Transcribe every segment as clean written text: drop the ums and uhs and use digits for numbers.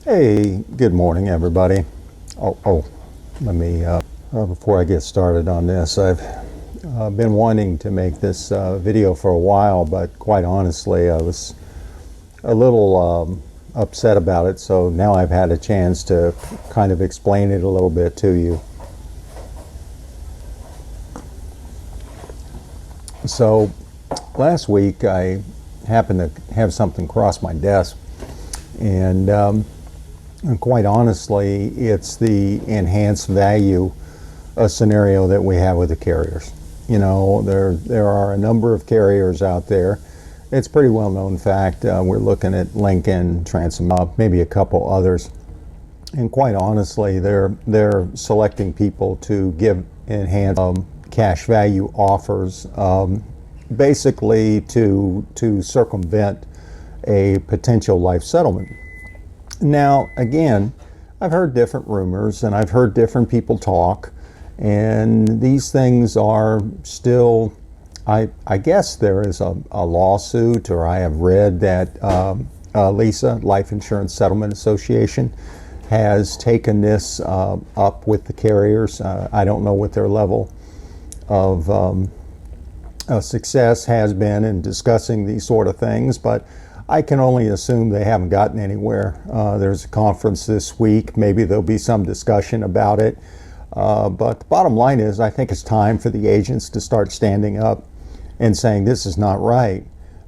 Hey, good morning, everybody. Let me, before I get started on this, I've been wanting to make this video for a while, but quite honestly, I was a little upset about it, so now I've had a chance to kind of explain it a little bit to you. So, last week I happened to have something cross my desk, and quite honestly, it's the enhanced value scenario that we have with the carriers. You know, there are a number of carriers out there. It's a pretty well known fact. We're looking at Lincoln, Transom, maybe a couple others. And quite honestly, they're selecting people to give enhanced cash value offers, basically to circumvent a potential life settlement. Now, again, I've heard different rumors and I've heard different people talk, and these things are still, I guess there is a lawsuit, or I have read that LISA, Life Insurance Settlement Association, has taken this up with the carriers. I don't know what their level of success has been in discussing these sort of things, but I can only assume they haven't gotten anywhere. There's a conference this week. Maybe there'll be some discussion about it. But the bottom line is, I think it's time for the agents to start standing up and saying this is not right.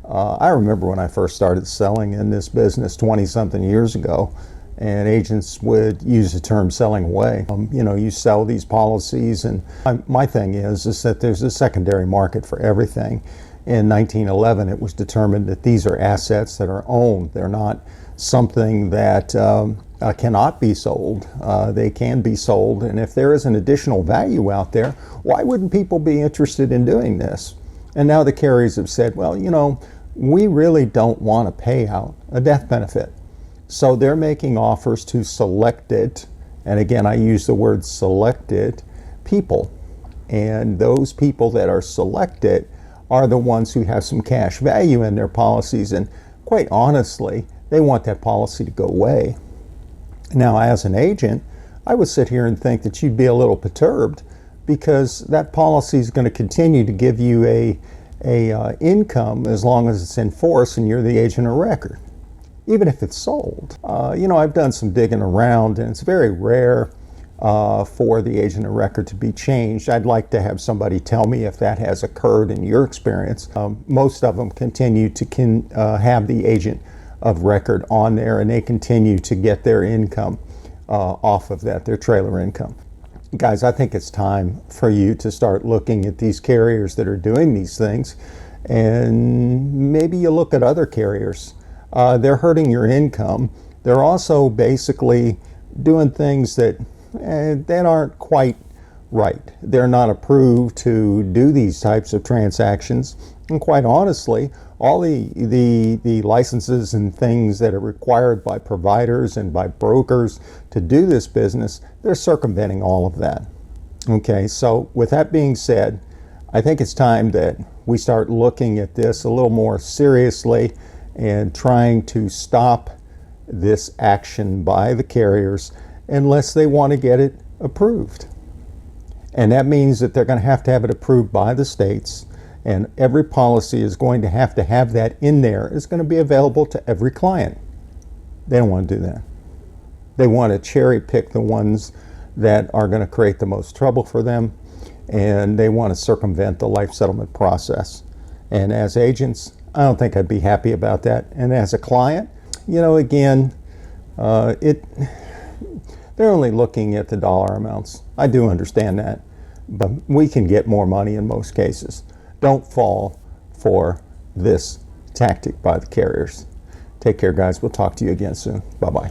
I remember when I first started selling in this business 20-something years ago, and agents would use the term selling away. You know, you sell these policies, and my thing is that there's a secondary market for everything. In 1911, it was determined that these are assets that are owned. They're not something that cannot be sold. They can be sold, and if there is an additional value out there, why wouldn't people be interested in doing this? And now the carriers have said, well, you know, we really don't want to pay out a death benefit. So they're making offers to selected, and again, I use the word selected, people. And those people that are selected are the ones who have some cash value in their policies, and quite honestly, they want that policy to go away. Now, as an agent, I would sit here and think that you'd be a little perturbed, because that policy is going to continue to give you a income as long as it's in force and you're the agent of record, even if it's sold. You know, I've done some digging around, and it's very rare for the agent of record to be changed. I'd like to have somebody tell me if that has occurred in your experience. Most of them continue to have the agent of record on there, and they continue to get their income off of that, their trailer income. Guys, I think it's time for you to start looking at these carriers that are doing these things, and maybe you look at other carriers. They're hurting your income. They're also basically doing things that aren't quite right. They're not approved to do these types of transactions. And quite honestly, all the licenses and things that are required by providers and by brokers to do this business, they're circumventing all of that. Okay, so with that being said, I think it's time that we start looking at this a little more seriously and trying to stop this action by the carriers unless they want to get it approved. And that means that they're going to have it approved by the states, and every policy is going to have that in there. It's going to be available to every client. They don't want to do that. They want to cherry pick the ones that are going to create the most trouble for them, and they want to circumvent the life settlement process. And as agents, I don't think I'd be happy about that. And as a client, you know, again, they're only looking at the dollar amounts. I do understand that, but we can get more money in most cases. Don't fall for this tactic by the carriers. Take care, guys. We'll talk to you again soon. Bye-bye.